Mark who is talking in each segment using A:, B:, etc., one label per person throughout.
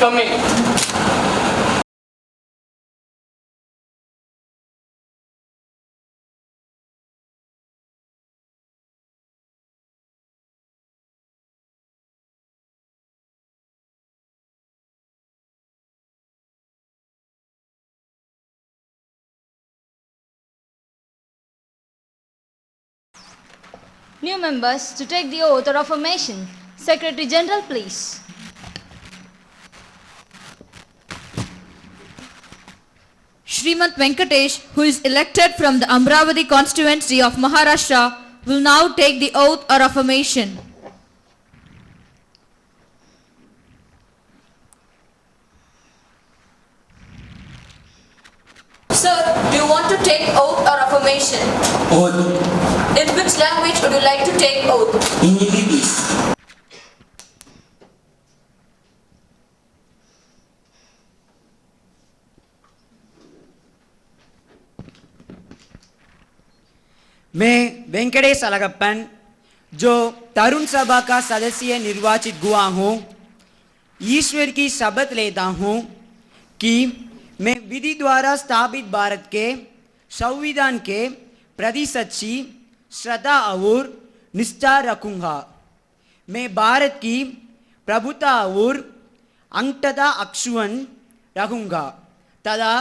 A: coming.
B: New members to take the oath or affirmation. Secretary General, please.
C: Srimant Venkatesh, who is elected from the Amravati constituency of Maharashtra, will now take the oath or affirmation. Sir, do you want to take oath or affirmation?
D: Oath.
C: In which language would you like to take oath?
D: In Hindi, please.
E: मैं वेंकटेश अलगप्पन जो तरुण सभा का सदस्य निर्वाचित हुआ हूँ, ईश्वर की शपथ लेता हूँ कि मैं विधि द्वारा स्थापित भारत के संविधान के प्रति सच्ची श्रद्धा और निष्ठा रखूँगा। मैं भारत की प्रभुता और अखंडता अक्षुण्ण रखूँगा तथा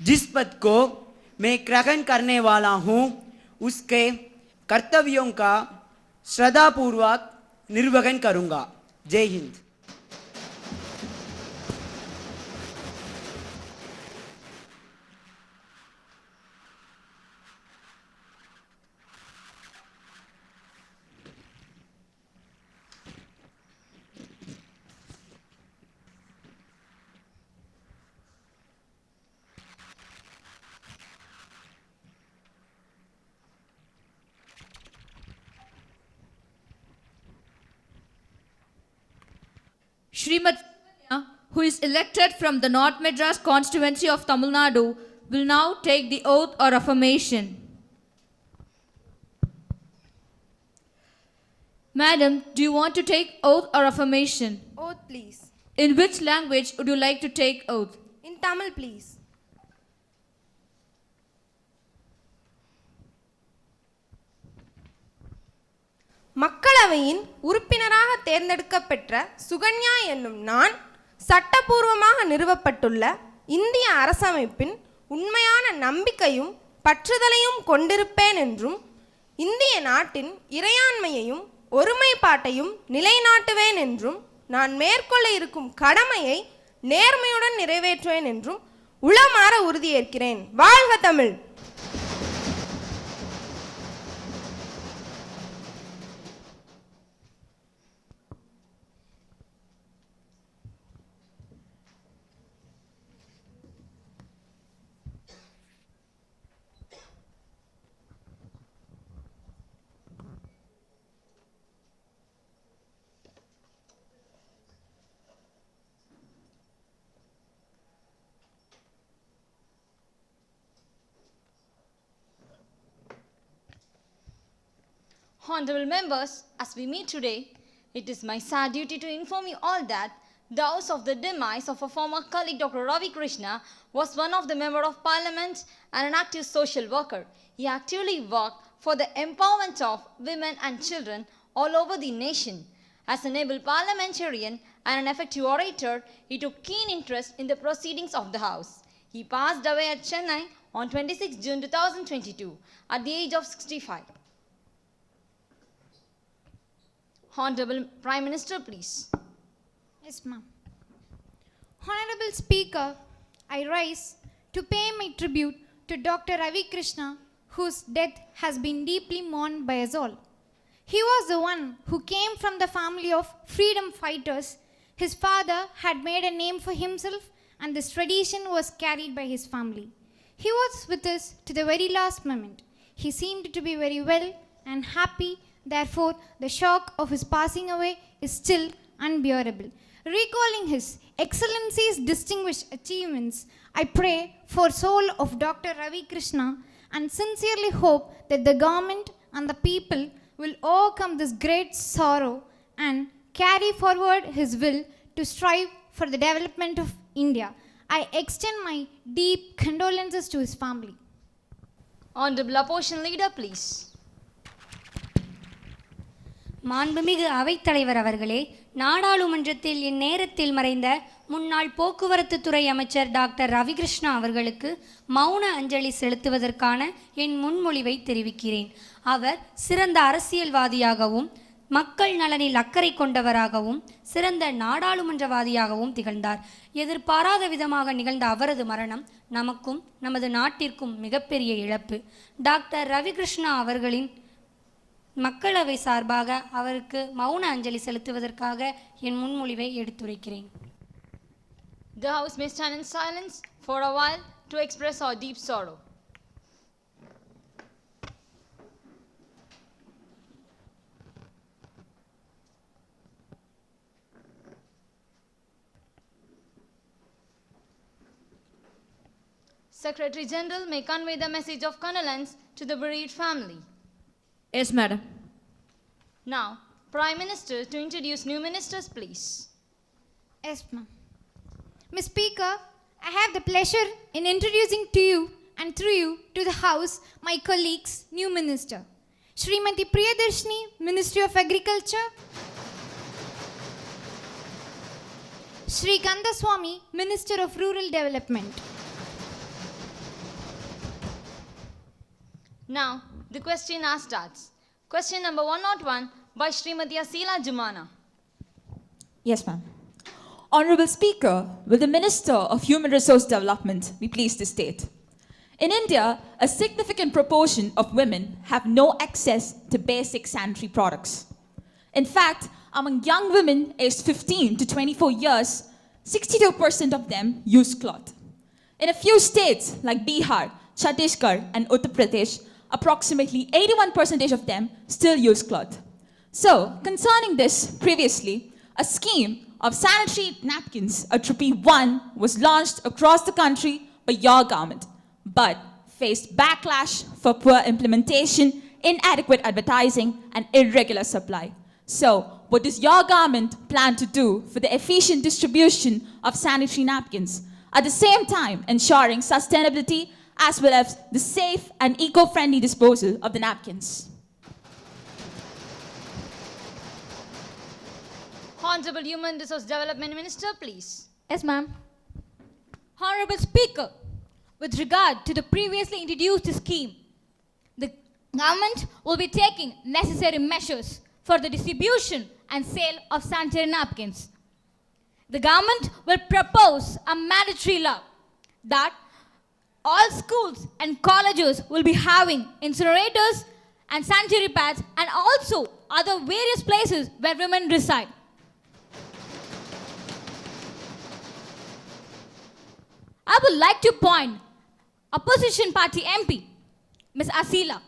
E: जिस पद को मैं ग्रहण करने वाला हूँ उसके कर्तव्यों का श्रद्धापूर्वक निर्वहन करूँगा। जय Hind.
C: Srimati, who is elected from the North Madras constituency of Tamilnadu, will now take the oath or affirmation. Madam, do you want to take oath or affirmation?
F: Oath, please.
C: In which language would you like to take oath?
F: In Tamil, please. மக்களவையின் உறுப்பினராக தேர்ந்தெடுக்கப்பெற்ற சுகன்யா என்னும் நான் சட்டபூர்வமாக நிறுவப்பட்டுள்ள இந்திய அரசமைப்பின் உண்மையான நம்பிக்கையும் பற்றுதலையும் கொண்டிருப்பேன் என்றும் இந்திய நாட்டின் இறையாண்மையையும் ஒருமைப்பாட்டையும் நிலைநாட்டுவேன் என்றும் நான் மேற்கொள்ள இருக்கும் கடமையை நேர்மையுடன் நிறைவேற்றுவேன் என்றும் உளமாற உறுதியேற்கிறேன். வாழ்க Tamil!
B: Honorable members, as we meet today, it is my sad duty to inform you all that the house of the demise of a former colleague, Dr. Ravi Krishna, was one of the members of parliament and an active social worker. He actively worked for the empowerment of women and children all over the nation. As an able parliamentarian and an effective orator, he took keen interest in the proceedings of the house. He passed away at Chennai on 26 June 2022 at the age of 65. Honorable Prime Minister, please.
G: Yes, ma'am. Honorable Speaker, I rise to pay my tribute to Dr. Ravi Krishna, whose death has been deeply mourned by us all. He was the one who came from the family of freedom fighters. His father had made a name for himself, and this tradition was carried by his family. He was with us to the very last moment. He seemed to be very well and happy. Therefore, the shock of his passing away is still unbearable. Recalling His Excellency's distinguished achievements, I pray for soul of Dr. Ravi Krishna and sincerely hope that the government and the people will overcome this great sorrow and carry forward his will to strive for the development of India. I extend my deep condolences to his family.
B: Honorable Opposition Leader, please.
A: மாண்புமிகு அவைத்தலைவர் அவர்களே, நாடாளுமன்றத்தில் இந்நேரத்தில் மறைந்த முன்னாள் போக்குவரத்து துறை அமைச்சர் டாக்டர் ரவிகிருஷ்ணா அவர்களுக்கு மௌன அஞ்சலி செலுத்துவதற்கான என் முன்மொழிவை தெரிவிக்கிறேன். அவர் சிறந்த அரசியல்வாதியாகவும் மக்கள் நலனில் அக்கறை கொண்டவராகவும் சிறந்த நாடாளுமன்றவாதியாகவும் திகழ்ந்தார். எதிர்பாராத விதமாக நிகழ்ந்த அவரது மரணம் நமக்கும் நமது நாட்டிற்கும் மிகப்பெரிய இழப்பு. டாக்டர் ரவிகிருஷ்ணா அவர்களின் மக்களவை சார்பாக அவருக்கு மௌன அஞ்சலி செலுத்துவதற்காக என் முன்மொழிவை எடுத்துரைக்கிறேன்.
B: The House may stand in silence for a while to express our deep sorrow. Secretary General may convey the message of condolence to the bereaved family.
C: Yes, madam.
B: Now, Prime Minister to introduce new ministers, please.
G: Yes, ma'am. Ms. Speaker, I have the pleasure in introducing to you and through you to the House my colleagues, new minister. Srimati Priyadarshini, Ministry of Agriculture. Shri Kandaswamy, Minister of Rural Development.
B: Now, the question hour starts. Question number 101 by Srimati Asila Jumana.
H: Yes, ma'am. Honorable Speaker, will the Minister of Human Resource Development be pleased to state? In India, a significant proportion of women have no access to basic sanitary products. In fact, among young women aged 15 to 24 years, 62% of them use cloth. In a few states like Bihar, Chhattisgarh, and Uttar Pradesh, approximately 81% of them still use cloth. So, concerning this, previously, a scheme of sanitary napkins, a Rupee 1, was launched across the country by your government, but faced backlash for poor implementation, inadequate advertising, and irregular supply. So, what does your government plan to do for the efficient distribution of sanitary napkins, at the same time ensuring sustainability as well as the safe and eco-friendly disposal of the napkins?
B: Honorable Human Resource Development Minister, please.
I: Yes, ma'am. Honorable Speaker, with regard to the previously introduced scheme, the government will be taking necessary measures for the distribution and sale of sanitary napkins. The government will propose a mandatory law that all schools and colleges will be having incinerators and sanitary pads and also other various places where women reside. I would like to point opposition party MP, Ms. Asila,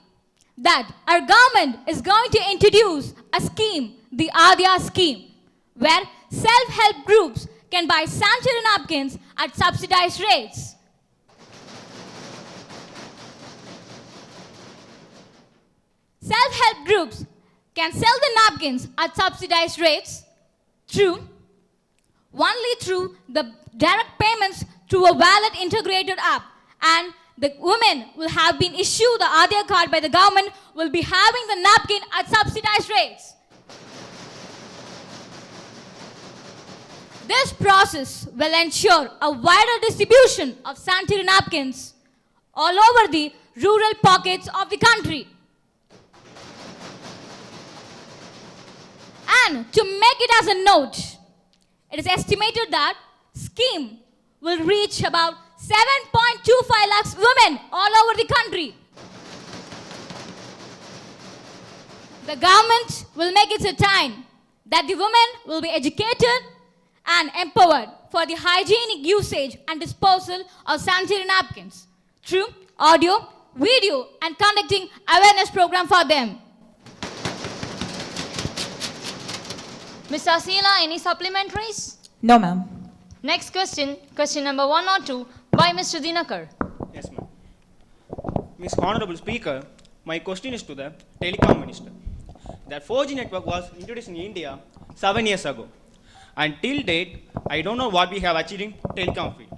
I: that our government is going to introduce a scheme, the Adya scheme, where self-help groups can buy sanitary napkins at subsidized rates. Self-help groups can sell the napkins at subsidized rates only through the direct payments through a wallet integrated app, and the women will have been issued the Aadhaar card by the government will be having the napkin at subsidized rates. This process will ensure a wider distribution of sanitary napkins all over the rural pockets of the country. And to make it as a note, it is estimated that scheme will reach about 7.25 lakhs women all over the country. The government will make it certain that the women will be educated and empowered for the hygienic usage and disposal of sanitary napkins through audio, video, and conducting awareness program for them.
B: Ms. Asila, any supplementaries?
H: No, ma'am.
B: Next question, question number 102 by Mr. Dinakar.
J: Yes, ma'am. Ms. Honorable Speaker, my question is to the Telecom Minister. That 4G network was introduced in India 7 years ago. And till date, I don't know what we have achieved in telecom field.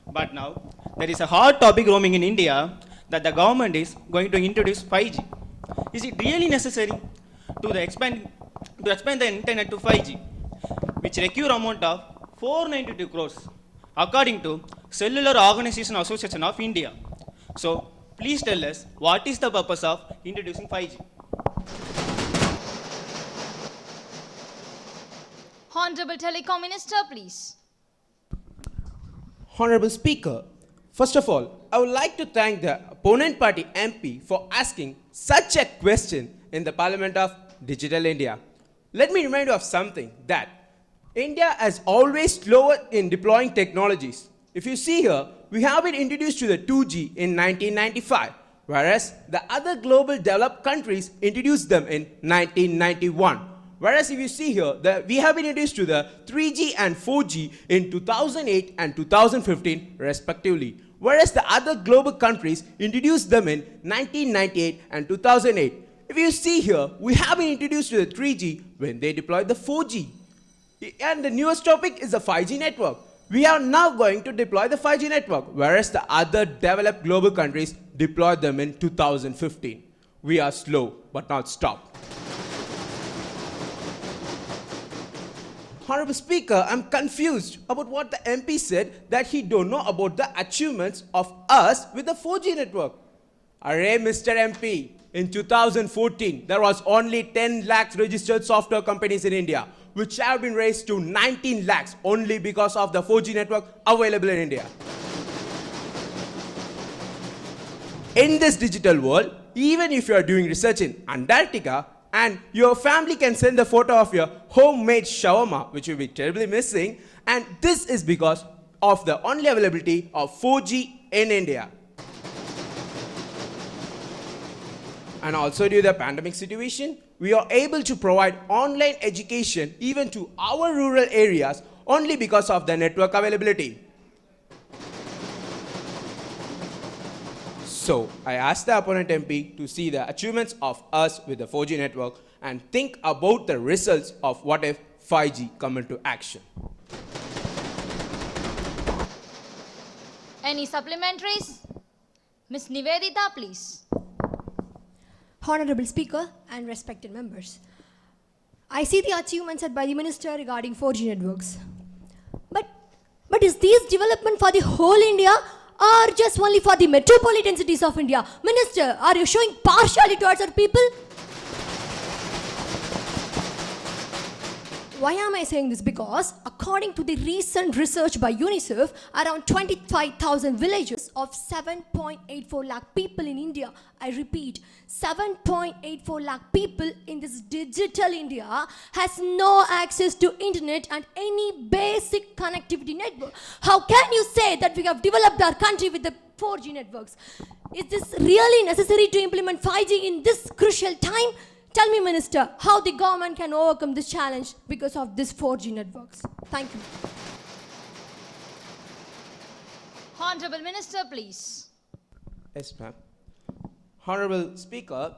J: But now, there is a hot topic roaming in India that the government is going to introduce 5G. Is it really necessary to expand the internet to 5G, which require amount of 492 crores, according to Cellular Organization Association of India? So, please tell us what is the purpose of introducing 5G?
B: Honorable Telecom Minister, please.
K: Honorable Speaker, first of all, I would like to thank the opponent party MP for asking such a question in the Parliament of Digital India. Let me remind you of something, that India has always slower in deploying technologies. If you see here, we have been introduced to the 2G in 1995, whereas the other global developed countries introduced them in 1991. Whereas if you see here, we have been introduced to the 3G and 4G in 2008 and 2015 respectively. Whereas the other global countries introduced them in 1998 and 2008. If you see here, we have been introduced to the 3G when they deployed the 4G. And the newest topic is the 5G network. We are now going to deploy the 5G network, whereas the other developed global countries deployed them in 2015. We are slow, but not stopped. Honorable Speaker, I'm confused about what the MP said, that he don't know about the achievements of us with the 4G network. Array, Mr. MP, in 2014, there was only 10 lakhs registered software companies in India, which have been raised to 19 lakhs only because of the 4G network available in India. In this digital world, even if you are doing research in Antarctica, and your family can send the photo of your homemade shawarma, which will be terribly missing, and this is because of the only availability of 4G in India. And also due to the pandemic situation, we are able to provide online education even to our rural areas only because of the network availability. So, I asked the opponent MP to see the achievements of us with the 4G network and think about the results of what if 5G come into action.
B: Any supplementaries? Ms. Nivedita, please.
L: Honorable Speaker and respected members, I see the achievements set by the Minister regarding 4G networks. But is this development for the whole India or just only for the metropolitan cities of India? Minister, are you showing partiality towards our people? Why am I saying this? Because according to the recent research by UNICEF, around 25,000 villages of 7.84 lakh people in India, I repeat, 7.84 lakh people in this digital India has no access to internet and any basic connectivity network. How can you say that we have developed our country with the 4G networks? Is this really necessary to implement 5G in this crucial time? Tell me, Minister, how the government can overcome this challenge because of this 4G networks. Thank you.
B: Honorable Minister, please.
K: Yes, ma'am. Honorable Speaker,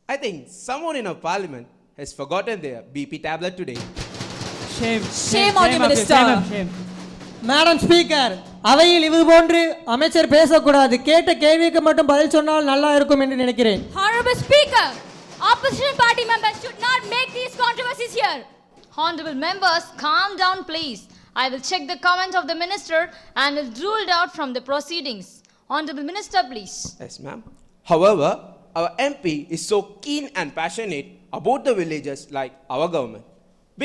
K: I think someone in our parliament has forgotten their BP tablet today.
H: Shame on you, Minister.
M: Madam speaker, அவையில் இது போன்று அமைச்சர் பேசக்கூடாது. கேட்ட கேள்விக்கு மட்டும் பதில் சொன்னால் நல்லா இருக்கும் என்று நினைக்கிறேன்.
I: Honorable Speaker, opposition party members should not make these controversies here.
B: Honorable members, calm down please. I will check the comment of the minister and will rule it out from the proceedings. Honorable Minister, please.
K: Yes, ma'am. However, our MP is so keen and passionate about the villages like our government,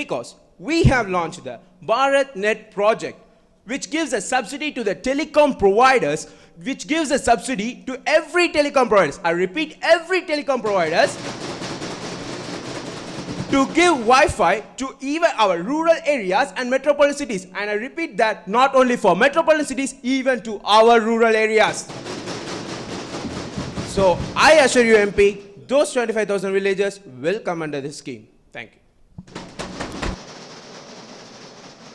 K: because we have launched the Bharat Net project, which gives a subsidy to the telecom providers, which gives a subsidy to every telecom providers. I repeat, every telecom providers, to give Wi-Fi to even our rural areas and metropolitan cities. And I repeat that, not only for metropolitan cities, even to our rural areas. So I assure you, MP, those 25,000 villages will come under this scheme. Thank you.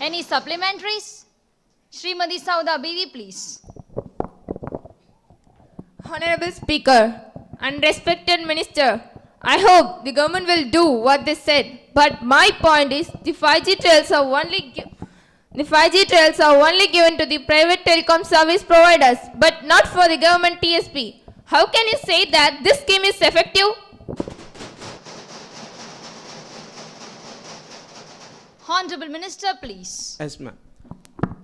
B: Any supplementaries? Srimati Sauda Bibi, please.
N: Honorable Speaker and respected Minister, I hope the government will do what they said But my point is, the 5G trails are only given to the private telecom service providers, but not for the government TSP. How can you say that this scheme is effective?
B: Honorable Minister, please.
K: Yes, ma'am.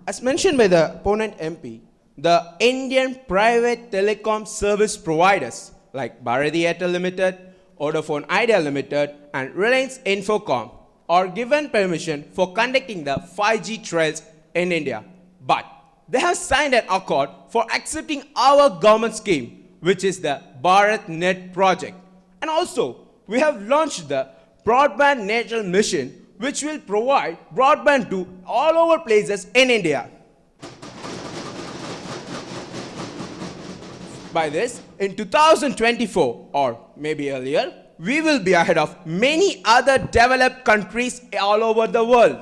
K: As mentioned by the opponent MP, the Indian private telecom service providers like Bharati Airtel Limited, Vodafone Idea Limited, and Reliance Infocom are given permission for conducting the 5G trials in India. But they have signed an accord for accepting our government scheme, which is the BharatNet project. And also, we have launched the Broadband National Mission, which will provide broadband to all over places in India. By this, in 2024 or maybe earlier, we will be ahead of many other developed countries all over the world.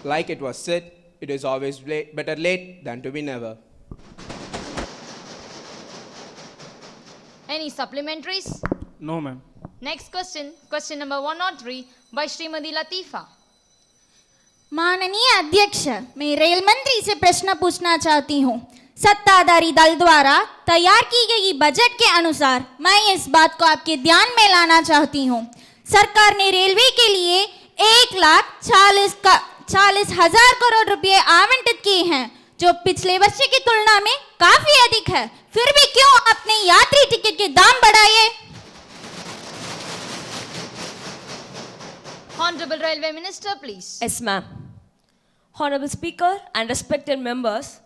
K: Like it was said, it is always better late than to be never.
B: Any supplementaries?
J: No, ma'am.
B: Next question, question number 103 by Srimati Latifa.
O: माननीय अध्यक्ष, मैं rail मंत्री से प्रश्न पूछना चाहती हूँ। सत्ताधारी दल द्वारा तैयार की गई बजट के अनुसार मैं इस बात को आपके ध्यान में लाना चाहती हूँ। सरकार ने रेलवे के लिए 1,40,000 करोड़ रुपए आवंटित किए हैं, जो पिछले वर्ष की तुलना में काफी अधिक है। फिर भी क्यों अपने यात्री टिकट के दाम बढ़ाए?
B: Honorable Railway Minister, please.
P: Yes, ma'am. Honorable Speaker and respected members,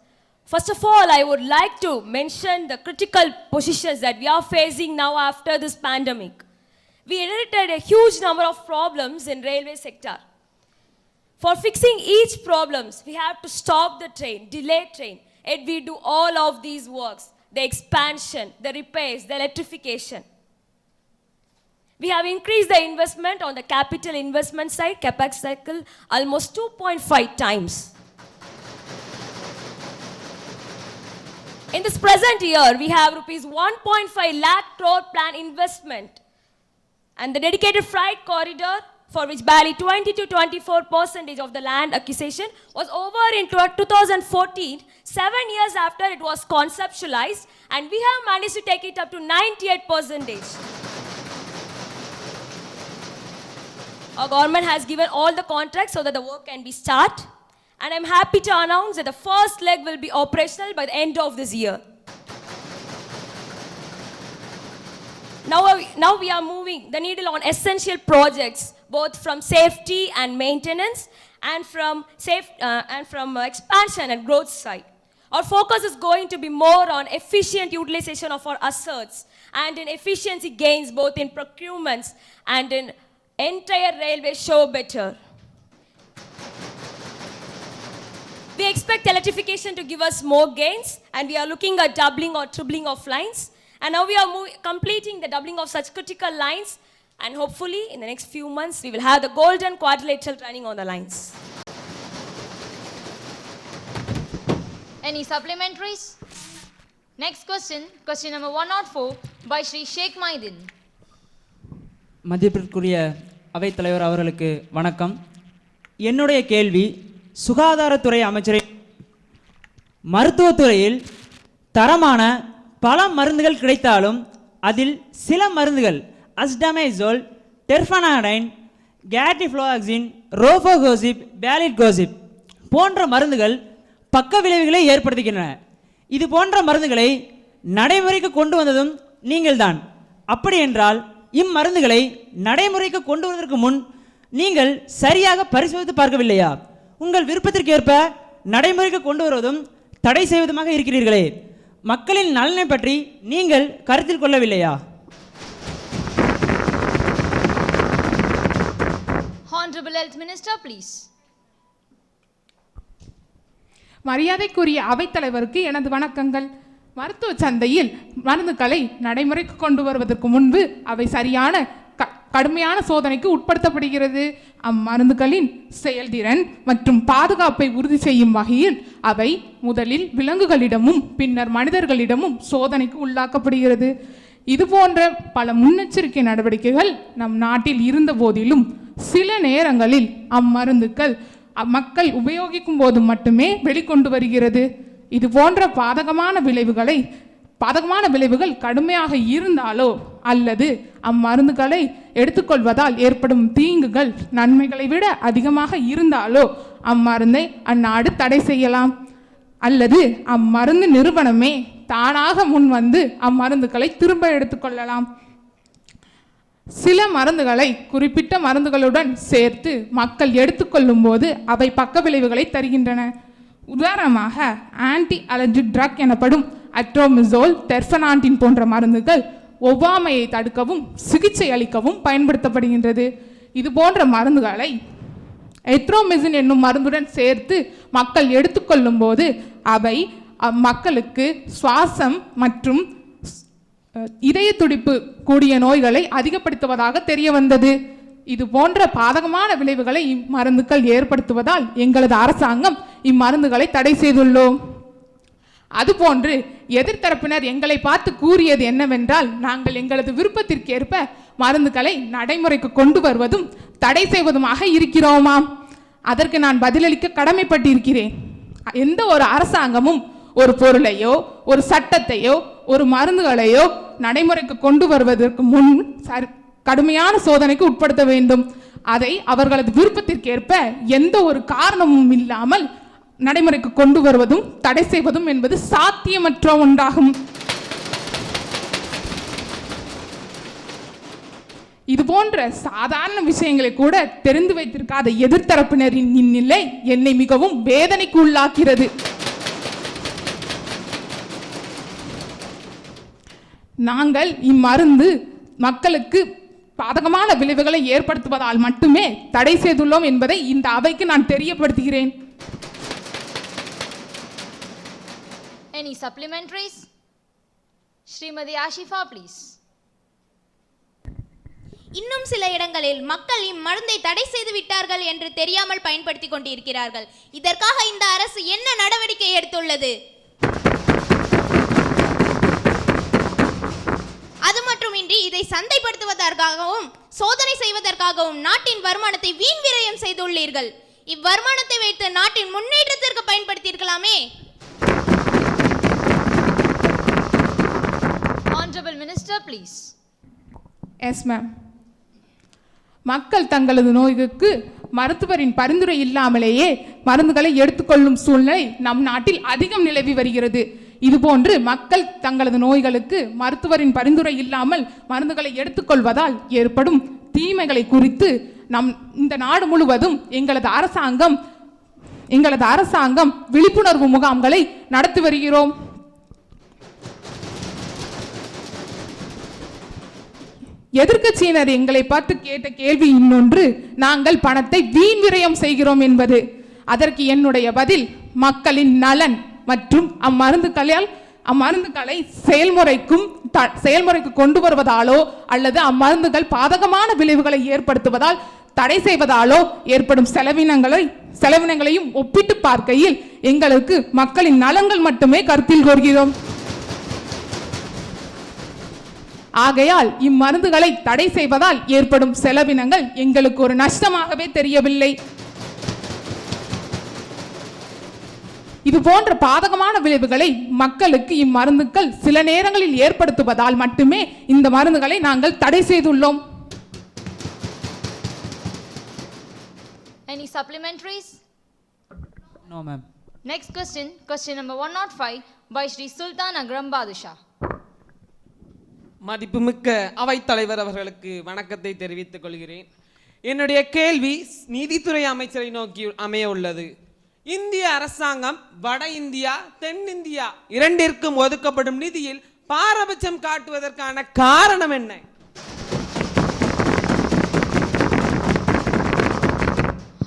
P: first of all, I would like to mention the critical positions that we are facing now after this pandemic. We inherited a huge number of problems in railway sector. For fixing each problems, we have to stop the train, delay train, and we do all of these works, the expansion, the repairs, the electrification. We have increased the investment on the capital investment side, capex cycle, almost 2.5 times. In this present year, we have rupees 1.5 lakh crore plan investment, and the dedicated freight corridor, for which barely 20 to 24% of the land acquisition was over in 2014, 7 years after it was conceptualized, and we have managed to take it up to 98%. Our government has given all the contracts so that the work can be started, and I'm happy to announce that the first leg will be operational by the end of this year. Now we are moving the needle on essential projects, both from safety and maintenance, and from expansion and growth side. Our focus is going to be more on efficient utilization of our assets and in efficiency gains, both in procurements and in entire railway show better. We expect electrification to give us more gains, and we are looking at doubling or tripling of lines. And now we are completing the doubling of such critical lines, and hopefully in the next few months we will have the golden quadrilateral running on the lines.
B: Any supplementaries? Next question, question number 104 by Shri Sheikh Maidin.
E: மதிப்பிற்குரிய அவைத்தலைவர் அவர்களுக்கு வணக்கம். என்னுடைய கேள்வி சுகாதாரத்துறை அமைச்சரை, மருத்துவத்துறையில் தரமான பல மருந்துகள் கிடைத்தாலும் அதில் சில மருந்துகள் அஸ்டமைசோல், டெர்ஃபனாடைன், கேட்டிஃப்ளோஆக்சின், ரோஃபோகோசிப், பேலிட்கோசிப் போன்ற மருந்துகள் பக்க விளைவுகளை ஏற்படுத்துகின்றன. இது போன்ற மருந்துகளை நடைமுறைக்கு கொண்டு வந்ததும் நீங்கள்தான். அப்படி என்றால் இம்மருந்துகளை நடைமுறைக்கு கொண்டு வருவதற்கு முன் நீங்கள் சரியாக பரிசோதித்து பார்க்கவில்லையா? உங்கள் விருப்பத்திற்கேற்ப நடைமுறைக்கு கொண்டு வருவதும் தடை செய்வதுமாக இருக்கிறீர்களே, மக்களின் நலனை பற்றி நீங்கள் கருத்தில் கொள்ளவில்லையா?
B: Honorable Health Minister, please.
Q: மரியாதைக்குரிய அவைத்தலைவருக்கு எனது வணக்கங்கள். மருத்துவ சந்தையில் மருந்துகளை நடைமுறைக்கு கொண்டு வருவதற்கு முன்பு அவை சரியான கடுமையான சோதனைக்கு உட்படுத்தப்படுகிறது. அம்மருந்துகளின் செயல்திறன் மற்றும் பாதுகாப்பை உறுதி செய்யும் வகையில் அவை முதலில் விலங்குகளிடமும் பின்னர் மனிதர்களிடமும் சோதனைக்கு உள்ளாக்கப்படுகிறது. இது போன்ற பல முன்னெச்சரிக்கை நடவடிக்கைகள் நம் நாட்டில் இருந்த போதிலும் சில நேரங்களில் அம்மருந்துகள் மக்கள் உபயோகிக்கும் போது மட்டுமே வெளிக்கொண்டு வருகிறது. இது போன்ற பாதகமான விளைவுகள் கடுமையாக இருந்தாலோ அல்லது அம்மருந்துகளை எடுத்துக்கொள்வதால் ஏற்படும் தீங்குகள் நன்மைகளை விட அதிகமாக இருந்தாலோ அம்மருந்தை அந்நாடு தடை செய்யலாம். அல்லது அம்மருந்து நிறுவனமே தானாக முன் வந்து அம்மருந்துகளை திரும்ப எடுத்துக்கொள்ளலாம். சில மருந்துகளை குறிப்பிட்ட மருந்துகளுடன் சேர்த்து மக்கள் எடுத்துக்கொள்ளும் போது அவை பக்க விளைவுகளை தருகின்றன. உதாரணமாக ஆன்டி அலர்ஜிக் ட்ரக் எனப்படும் அட்ரோமிசோல், டெர்ஃபனாண்டின் போன்ற மருந்துகள் ஒவ்வாமையை தடுக்கவும் சிகிச்சை அளிக்கவும் பயன்படுத்தப்படுகின்றது. இது போன்ற மருந்துகளை எத்ரோமிசின் என்னும் மருந்துடன் சேர்த்து மக்கள் எடுத்துக்கொள்ளும் போது அவை மக்களுக்கு சுவாசம் மற்றும் இதய துடிப்பு கூடிய நோய்களை அதிகப்படுத்துவதாக தெரிய வந்தது. இது போன்ற பாதகமான விளைவுகளை இம்மருந்துகள் ஏற்படுத்துவதால் எங்களது அரசாங்கம் இம்மருந்துகளை தடை செய்துள்ளோம். அதுபோன்று எதிர்த்தரப்பினர் எங்களை பார்த்து கூறியது என்னவென்றால், நாங்கள் எங்களது விருப்பத்திற்கேற்ப மருந்துகளை நடைமுறைக்கு கொண்டு வருவதும் தடை செய்வதுமாக இருக்கிறோமாம். அதற்கு நான் பதிலளிக்க கடமைப்பட்டிருக்கிறேன். எந்த ஒரு அரசாங்கமும் ஒரு பொருளையோ ஒரு சட்டத்தையோ ஒரு மருந்துகளையோ நடைமுறைக்கு கொண்டு வருவதற்கு முன் கடுமையான சோதனைக்கு உட்படுத்த வேண்டும். அதை அவர்களது விருப்பத்திற்கேற்ப எந்த ஒரு காரணமும் இல்லாமல் நடைமுறைக்கு கொண்டு வருவதும் தடை செய்வதும் என்பது சாத்தியமற்ற ஒன்றாகும். இது போன்ற சாதாரண விஷயங்களை கூட தெரிந்து வைத்திருக்காத எதிர்த்தரப்பினரின் இந்நிலை என்னை மிகவும் வேதனைக்கு உள்ளாக்கிறது. நாங்கள் இம்மருந்து மக்களுக்கு பாதகமான விளைவுகளை ஏற்படுத்துவதால் மட்டுமே தடை செய்துள்ளோம் என்பதை இந்த அவைக்கு நான் தெரியப்படுத்துகிறேன்.
B: Any supplementaries? Srimati Ashifa, please.
O: இன்னும் சில இடங்களில் மக்கள் இம்மருந்தை தடை செய்து விட்டார்கள் என்று தெரியாமல் பயன்படுத்தி கொண்டிருக்கிறார்கள். இதற்காக இந்த அரசு என்ன நடவடிக்கை எடுத்துள்ளது? அது மட்டுமின்றி இதை சந்தைப்படுத்துவதற்காகவும் சோதனை செய்வதற்காகவும் நாட்டின் வருமானத்தை வீண் விரயம் செய்துள்ளீர்கள். இவ்வருமானத்தை வைத்து நாட்டின் முன்னேற்றத்திற்கு பயன்படுத்தியிருக்கலாமே.
B: Honorable Minister, please.
Q: Yes, ma'am. மக்கள் தங்களது நோய்களுக்கு மருத்துவரின் பரிந்துரை இல்லாமலேயே மருந்துகளை எடுத்துக்கொள்ளும் சூழ்நிலை நம் நாட்டில் அதிகம் நிலவி வருகிறது. இதுபோன்று மக்கள் தங்களது நோய்களுக்கு மருத்துவரின் பரிந்துரை இல்லாமல் மருந்துகளை எடுத்துக்கொள்வதால் ஏற்படும் தீமைகளை குறித்து இந்த நாடு முழுவதும் எங்களது அரசாங்கம் விழிப்புணர்வு முகாம்களை நடத்தி வருகிறோம். எதிர்க்கட்சியினர் எங்களை பார்த்து கேட்ட கேள்வி இன்னொன்று, நாங்கள் பணத்தை வீண் விரயம் செய்கிறோம் என்பது. அதற்கு என்னுடைய பதில், மக்களின் நலன் மற்றும் அம்மருந்துகளை செயல்முறைக்கு கொண்டு வருவதாலோ அல்லது அம்மருந்துகள் பாதகமான விளைவுகளை ஏற்படுத்துவதால் தடை செய்வதாலோ ஏற்படும் செலவினங்களையும் ஒப்பிட்டு பார்க்கையில் எங்களுக்கு மக்களின் நலன்கள் மட்டுமே கருத்தில் கொள்கிறோம். ஆகையால் இம்மருந்துகளை தடை செய்வதால் ஏற்படும் செலவினங்கள் எங்களுக்கு ஒரு நஷ்டமாகவே தெரியவில்லை. இது போன்ற பாதகமான விளைவுகளை மக்களுக்கு இம்மருந்துகள் சில நேரங்களில் ஏற்படுத்துவதால் மட்டுமே இந்த மருந்துகளை நாங்கள் தடை செய்துள்ளோம்.
B: Any supplementaries?
E: No, ma'am.
B: Next question number 105 by Shri Sultan Agram Badshah.
R: மதிப்புமிக்க அவைத்தலைவர் அவர்களுக்கு வணக்கத்தை தெரிவித்துக் கொள்கிறேன். என்னுடைய கேள்வி நீதித்துறை அமைச்சரை நோக்கி அமைய உள்ளது. இந்திய அரசாங்கம் வட இந்தியா தென்னிந்தியா இரண்டிற்கும் ஒதுக்கப்படும் நிதியில் பாரபட்சம் காட்டுவதற்கான காரணம் என்ன?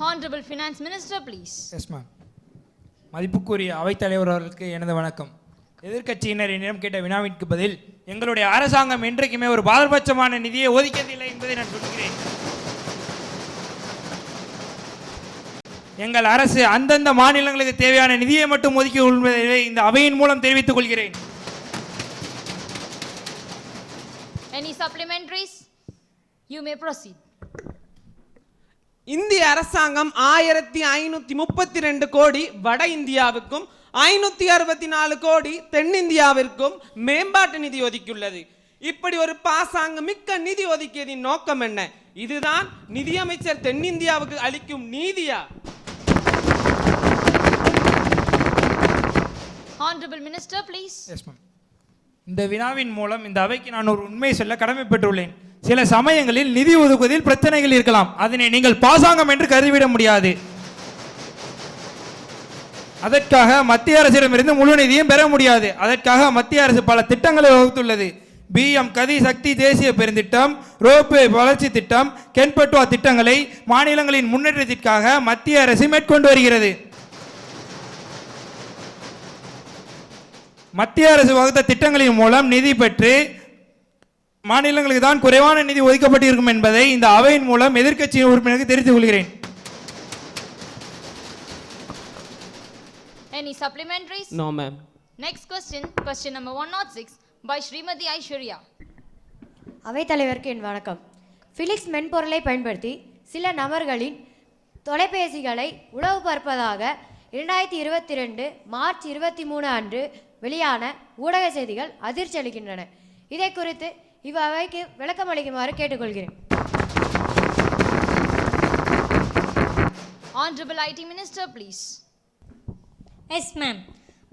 B: Honorable Finance Minister, please.
S: Yes, ma'am. மதிப்புக்குரிய அவைத்தலைவர் அவர்களுக்கு எனது வணக்கம். எதிர்க்கட்சியினர் என்னிடம் கேட்ட வினாவிற்கு பதில், எங்களுடைய அரசாங்கம் என்றைக்குமே ஒரு பாரபட்சமான நிதியை ஒதுக்கியதில்லை என்பதை நான் சொல்கிறேன். எங்கள் அரசு அந்தந்த மாநிலங்களுக்கு தேவையான நிதியை மட்டும் ஒதுக்கி உள்ளதை இந்த அவையின் மூலம் தெரிவித்துக் கொள்கிறேன்.
B: supplementaries? You may proceed.
R: இந்திய அரசாங்கம் 1532 கோடி வட இந்தியாவுக்கும் 564 கோடி தென்னிந்தியாவிற்கும் மேம்பாட்டு நிதி ஒதுக்கியுள்ளது. இப்படி ஒரு பாசாங்கு மிக்க நிதி ஒதுக்கியதின் நோக்கம் என்ன? இதுதான் நிதியமைச்சர் தென்னிந்தியாவுக்கு அளிக்கும் நீதியா?
B: Honorable Minister, please.
S: Yes, ma'am. இந்த வினாவின் மூலம் இந்த அவைக்கு நான் ஒரு உண்மை சொல்ல கடமைப்பட்டுள்ளேன். சில சமயங்களில் நிதி ஒதுக்குவதில் பிரச்சனைகள் இருக்கலாம். அதனை நீங்கள் பாசாங்கம் என்று கருதிவிட முடியாது. அதற்காக மத்திய அரசிடமிருந்து முழு நிதியும் பெற முடியாது. அதற்காக மத்திய அரசு பல திட்டங்களை வகுத்துள்ளது. BM கதி சக்தி தேசிய பெருந்திட்டம், ரோப்வே வளர்ச்சி திட்டம், கென்பட்டுவா திட்டங்களை மாநிலங்களின் முன்னேற்றத்திற்காக மத்திய அரசு மேற்கொண்டு வருகிறது. மத்திய அரசு வகுத்த திட்டங்களின் மூலம் நிதி பெற்று மாநிலங்களுக்கு தான் குறைவான நிதி ஒதுக்கப்பட்டிருக்கும் என்பதை இந்த அவையின் மூலம் எதிர்க்கட்சியின் உறுப்பினருக்கு தெரிவித்துக் கொள்கிறேன்.
B: Any supplementaries?
R: No, ma'am.
B: Next question, question number 106 by Srimati Aishwarya.
T: அவைத்தலைவருக்கு என் வணக்கம். ஃபிலிக்ஸ் மென்பொருளை பயன்படுத்தி சில நபர்களின் தொலைபேசிகளை உளவு பார்ப்பதாக 2022 மார்ச் 23 அன்று வெளியான ஊடக செய்திகள் அதிர்ச்சி அளிக்கின்றன. இதை குறித்து இவ்வவைக்கு விளக்கம் அளிக்குமாறு கேட்டுக்கொள்கிறேன்.
B: Honorable IT Minister, please.
A: Yes ma'am.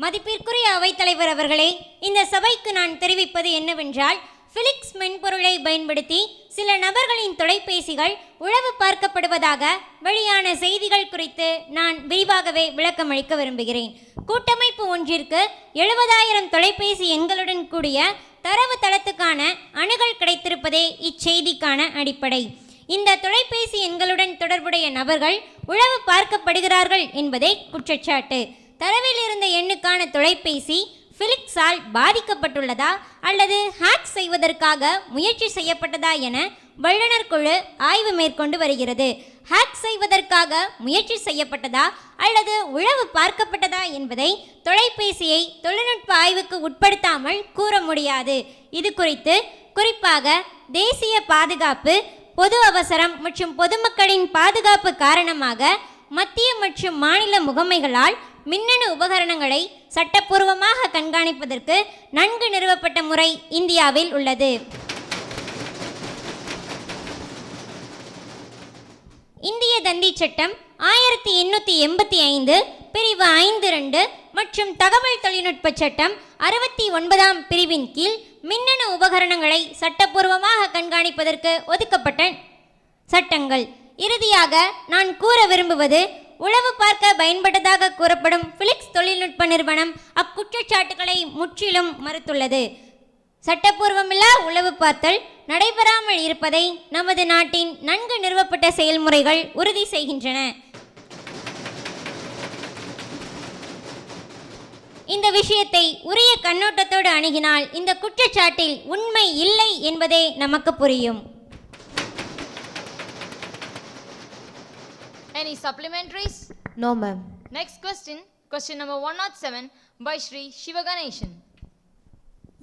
A: மதிப்பிற்குரிய அவைத்தலைவர் அவர்களே, இந்த சபைக்கு நான் தெரிவிப்பது என்னவென்றால், ஃபிலிக்ஸ் மென்பொருளை பயன்படுத்தி சில நபர்களின் தொலைபேசிகள் உளவு பார்க்கப்படுவதாக வெளியான செய்திகள் குறித்து நான் விரிவாகவே விளக்கம் அளிக்க விரும்புகிறேன். கூட்டமைப்பு ஒன்றிற்கு 70,000 தொலைபேசி எண்களுடன் கூடிய தரவு தளத்துக்கான அணுகல் கிடைத்திருப்பதே இச்செய்திக்கான அடிப்படை. இந்த தொலைபேசி எண்களுடன் தொடர்புடைய நபர்கள் உளவு பார்க்கப்படுகிறார்கள் என்பதே குற்றச்சாட்டு. தரவில் இருந்த எண்ணுக்கான தொலைபேசி ஃபிலிக்ஸால் பாதிக்கப்பட்டுள்ளதா அல்லது ஹேக் செய்வதற்காக முயற்சி செய்யப்பட்டதா என வல்லுநர் குழு ஆய்வு மேற்கொண்டு வருகிறது. ஹேக் செய்வதற்காக முயற்சி செய்யப்பட்டதா அல்லது உளவு பார்க்கப்பட்டதா என்பதை தொலைபேசியை தொழில்நுட்ப ஆய்வுக்கு உட்படுத்தாமல் கூற முடியாது. இது குறித்து குறிப்பாக தேசிய பாதுகாப்பு, பொது அவசரம் மற்றும் பொதுமக்களின் பாதுகாப்பு காரணமாக மத்திய மற்றும் மாநில முகமைகளால் மின்னணு உபகரணங்களை சட்டப்பூர்வமாக கண்காணிப்பதற்கு நன்கு நிறுவப்பட்ட முறை இந்தியாவில் உள்ளது. இந்திய தண்டி சட்டம் 1885 பிரிவு 5(2) மற்றும் தகவல் தொழில்நுட்ப சட்டம் 69ஆம் பிரிவின் கீழ் மின்னணு உபகரணங்களை சட்டப்பூர்வமாக கண்காணிப்பதற்கு ஒதுக்கப்பட்ட சட்டங்கள். இறுதியாக நான் கூற விரும்புவது, உளவு பார்க்க பயன்பட்டதாக கூறப்படும் ஃபிலிக்ஸ் தொழில்நுட்ப நிறுவனம் அக்குற்றச்சாட்டுகளை முற்றிலும் மறுத்துள்ளது. சட்டப்பூர்வமில்லா உளவு பார்த்தல் நடைபெறாமல் இருப்பதை நமது நாட்டின் நன்கு நிறுவப்பட்ட செயல்முறைகள் உறுதி செய்கின்றன. இந்த விஷயத்தை உரிய கண்ணோட்டத்தோடு அணுகினால் இந்த குற்றச்சாட்டில் உண்மை இல்லை என்பதே நமக்கு புரியும்.
B: Any supplementaries?
T: No, ma'am.
B: Next question, question number 107 by Shri Shivaganeshan.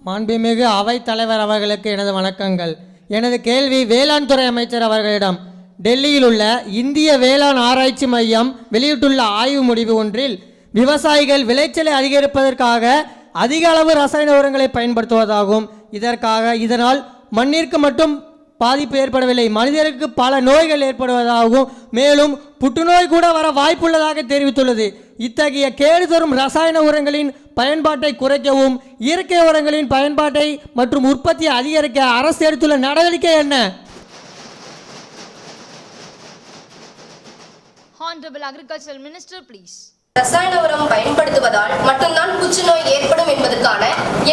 M: மாண்புமிகு அவைத் தலைவர் அவர்களுக்கு எனது வணக்கங்கள். எனது கேள்வி வேளாண் துறை அமைச்சர் அவர்களிடம். டெல்லியில் உள்ள இந்திய வேளாண் ஆராய்ச்சி மையம் வெளியிட்டுள்ள ஆய்வு முடிவு ஒன்றில் விவசாயிகள் விளைச்சலை அதிகரிப்பதற்காக அதிக அளவு ரசாயன உரங்களை பயன்படுத்துவதாகும். இதனால் மண்ணிற்கு மட்டும் பாதிப்பு ஏற்படவில்லை, மனிதருக்கு பல நோய்கள் ஏற்படுவதாகவும் மேலும் புற்றுநோய் கூட வர வாய்ப்புள்ளதாக தெரிவித்துள்ளது. இத்தகைய கேடு தரும் ரசாயன உரங்களின் பயன்பாட்டை குறைக்கவும் இயற்கை உரங்களின் பயன்பாட்டை மற்றும் உற்பத்தியை அதிகரிக்க அரசு எடுத்துள்ள நடவடிக்கை என்ன?
B: Honorable Agricultural Minister, please.
L: ரசாயன உரம் பயன்படுத்துவதால் மட்டும்தான் புற்றுநோய் ஏற்படும் என்பதற்கான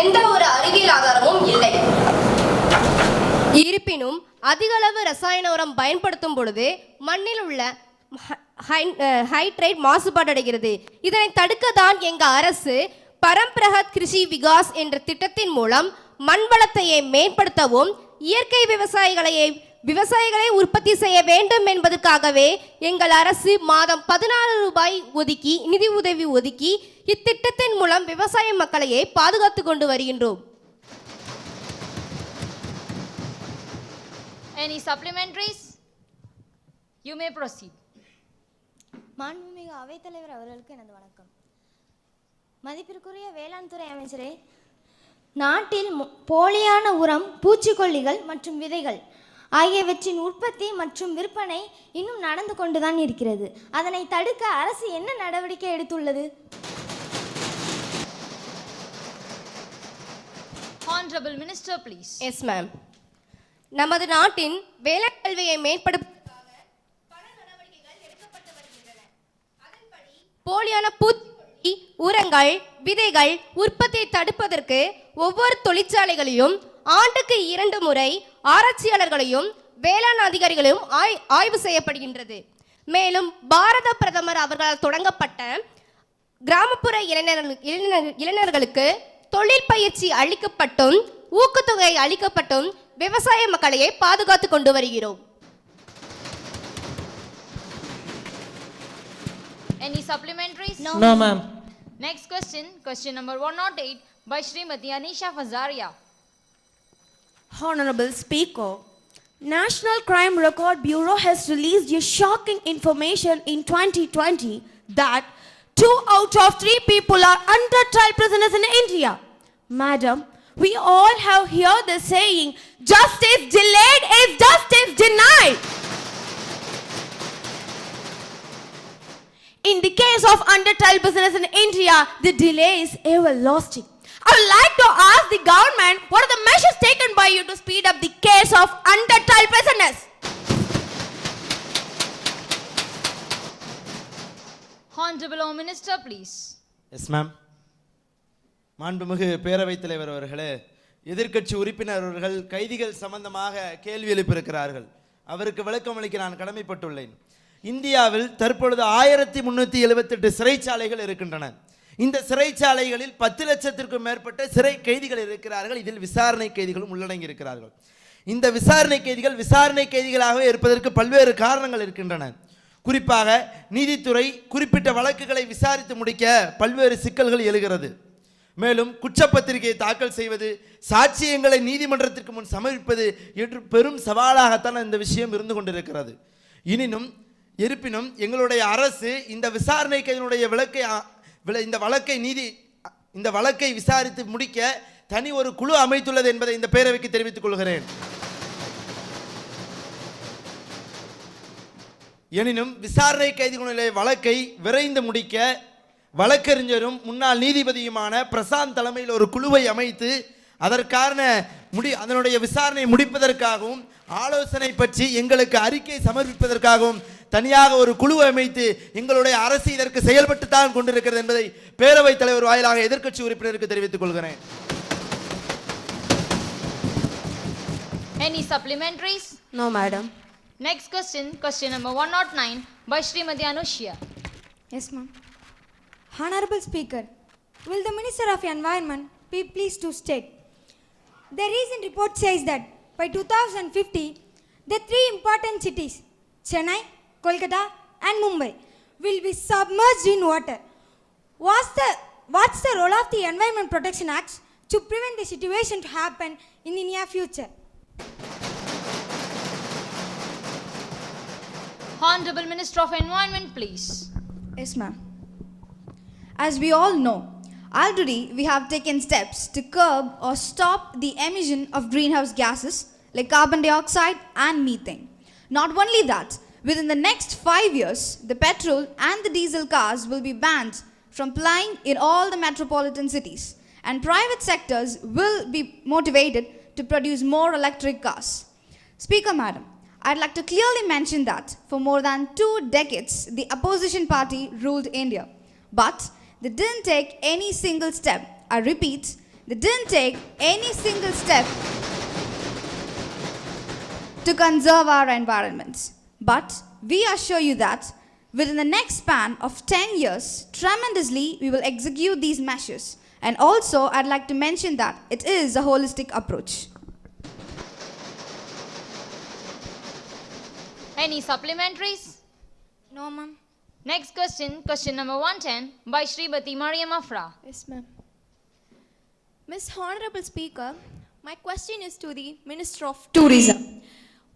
L: எந்த ஒரு அறிவியல் ஆதாரமும் இல்லை. இருப்பினும் அதிகளவு ரசாயன உரம் பயன்படுத்தும் பொழுது மண்ணில் உள்ள ஹைட்ரேட் மாசுபாடடைகிறது. இதனை தடுக்க தான் எங்க அரசு பரம்பிரகத் கிருஷி விகாஸ் என்ற திட்டத்தின் மூலம் மண் வளத்தையை மேம்படுத்தவும் இயற்கை விவசாயிகளை உற்பத்தி செய்ய வேண்டும் என்பதற்காகவே எங்கள் அரசு மாதம் 14 ரூபாய் ஒதுக்கி நிதி உதவி ஒதுக்கி இத்திட்டத்தின் மூலம் விவசாய மக்களையே பாதுகாத்து கொண்டு வருகின்றோம்.
B: Any supplementaries? You may proceed.
U: மாண்புமிகு அவைத்தலைவர் அவர்களுக்கு எனது வணக்கம். மதிப்பிற்குரிய வேளாண் துறை அமைச்சரே, நாட்டில் போலியான உரம், பூச்சிக்கொல்லிகள் மற்றும் விதைகள் ஆகியவற்றின் உற்பத்தி மற்றும் விற்பனை இன்னும் நடந்து கொண்டுதான் இருக்கிறது. அதனை தடுக்க அரசு என்ன நடவடிக்கை எடுத்துள்ளது?
B: Honorable Minister, please.
F: Yes ma'am. நமது நாட்டின் வேளாண் கல்வியை மேம்படுத்துவதற்காக பல நடவடிக்கைகள் எடுக்கப்பட்டு வருகின்றன. அதன்படி போலியான பூச்சி, உரங்கள், விதைகள் உற்பத்தியை தடுப்பதற்கு ஒவ்வொரு தொழிற்சாலைகளிலும் ஆண்டுக்கு 2 முறை ஆராய்ச்சியாளர்களையும் வேளாண் அதிகாரிகளையும் ஆய்வு செய்யப்படுகின்றது. மேலும் பாரத பிரதமர் அவர்களால் தொடங்கப்பட்ட கிராமப்புற இளைஞர்களுக்கு தொழில் பயிற்சி அளிக்கப்பட்டும் ஊக்கத்தொகை அளிக்கப்பட்டும் விவசாய மக்களையே பாதுகாத்து கொண்டு வருகிறோம்.
B: Any supplementaries?
M: No, ma'am.
B: Next question, question number 108 by Srimati Anisha Fazaria.
V: Honorable Speaker, National Crime Record Bureau has released a shocking information in 2020 that 2 out of 3 people are under trial prisoners in India. Madam, we all have heard the saying, justice delayed is justice denied. In the case of under trial prisoners in India, the delay is everlasting. I would like to ask the government, what are the measures taken by you to speed up the case of under trial prisoners?
B: Honorable Home Minister, please.
W: Yes, ma'am. மாண்புமிகு பேரவைத் தலைவர் அவர்களே, எதிர்க்கட்சி உறுப்பினர் அவர்கள் கைதிகள் சம்பந்தமாக கேள்வி எழுப்பியிருக்கிறார்கள். அவருக்கு விளக்கம் அளிக்க நான் கடமைப்பட்டுள்ளேன். இந்தியாவில் தற்பொழுது 1378 சிறைச்சாலைகள் இருக்கின்றன. இந்த சிறைச்சாலைகளில் 10 லட்சத்திற்கும் மேற்பட்ட சிறை கைதிகள் இருக்கிறார்கள். இதில் விசாரணை கைதிகளும் உள்ளடங்கி இருக்கிறார்கள். இந்த விசாரணை கைதிகள் விசாரணை கைதிகளாகவே இருப்பதற்கு பல்வேறு காரணங்கள் இருக்கின்றன. குறிப்பாக நீதித்துறை குறிப்பிட்ட வழக்குகளை விசாரித்து முடிக்க பல்வேறு சிக்கல்கள் எழுகிறது. மேலும் குற்றப்பத்திரிகையை தாக்கல் செய்வது, சாட்சியங்களை நீதிமன்றத்திற்கு முன் சமர்ப்பிப்பது என்று பெரும் சவாலாகத்தான் இந்த விஷயம் இருந்து கொண்டிருக்கிறது. இருப்பினும் எங்களுடைய அரசு இந்த விசாரணை கைதினுடைய இந்த வழக்கை விசாரித்து முடிக்க தனி ஒரு குழு அமைத்துள்ளது என்பதை இந்த பேரவைக்கு தெரிவித்துக் கொள்கிறேன். எனினும் விசாரணை கைதிகளுடைய வழக்கை விரைந்து முடிக்க வழக்கறிஞரும் முன்னாள் நீதிபதியுமான பிரசாந்த் தலைமையில் ஒரு குழுவை அமைத்து அதனுடைய விசாரணை முடிப்பதற்காகவும் ஆலோசனை பற்றி எங்களுக்கு அறிக்கை சமர்ப்பிப்பதற்காகவும் தனியாக ஒரு குழு அமைத்து எங்களுடைய அரசு இதற்கு செயல்பட்டு தான் கொண்டிருக்கிறது என்பதை பேரவைத் தலைவர் வாயிலாக எதிர்க்கட்சி உறுப்பினருக்கு தெரிவித்துக் கொள்கிறேன்.
B: Any supplementaries?
V: No, madam.
B: Next question, question number 109 by Srimati Anushya.
X: Yes, ma'am. Honorable Speaker, will the Minister of Environment be pleased to state, the recent report says that by 2050, the 3 important cities, Chennai, Kolkata and Mumbai, will be submerged in water. What's the role of the Environment Protection Acts to prevent the situation to happen in the near future?
B: Honorable Minister of Environment, please.
X: Yes, ma'am. As we all know, already we have taken steps to curb or stop the emission of greenhouse gases like carbon dioxide and methane. Not only that, within the next 5 years, the petrol and the diesel cars will be banned from plying in all the metropolitan cities, and private sectors will be motivated to produce more electric cars. Speaker, Madam, I'd like to clearly mention that for more than 2 decades, the opposition party ruled India. But they didn't take any single step. I repeat, they didn't take any single step to conserve our environment. But we assure you that within the next span of 10 years, tremendously, we will execute these measures. And also, I'd like to mention that it is a holistic approach.
B: Any supplementaries?
X: No, ma'am.
B: Next question, question number 110 by Srimati Mariam Afra.
Y: Yes, ma'am. Miss Honorable Speaker, my question is to the Minister of Tourism.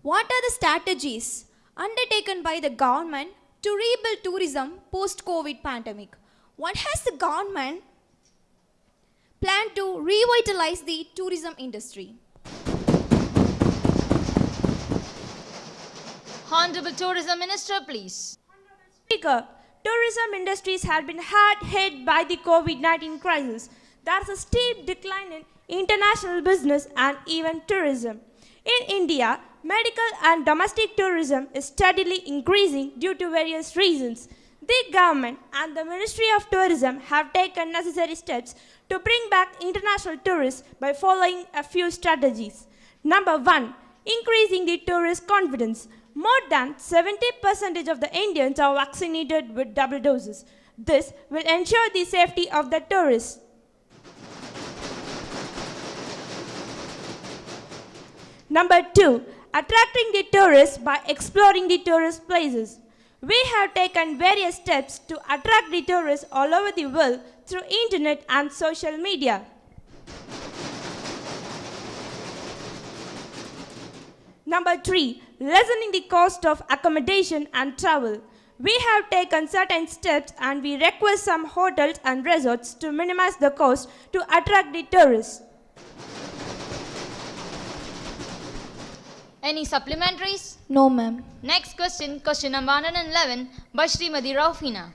X: What are the strategies undertaken by the government to rebuild tourism post-COVID pandemic? What has the government planned to revitalize the tourism industry?
B: Honorable Tourism Minister, please.
V: Speaker, tourism industries have been hard hit by the COVID-19 crisis. There is a steep decline in international business and even tourism. In India, medical and domestic tourism is steadily increasing due to various reasons. The government and the Ministry of Tourism have taken necessary steps to bring back international tourists by following a few strategies. Number 1, increasing the tourist confidence. More than 70% of the Indians are vaccinated with double doses. This will ensure the safety of the tourists. Number 2, attracting the tourists by exploring the tourist places. We have taken various steps to attract the tourists all over the world through internet and social media. Number 3, lessening the cost of accommodation and travel. We have taken certain steps and we request some hotels and resorts to minimize the cost to attract the tourists.
B: Any supplementaries?
X: No, ma'am.
B: Next question, question number 111 by Srimati Raufina.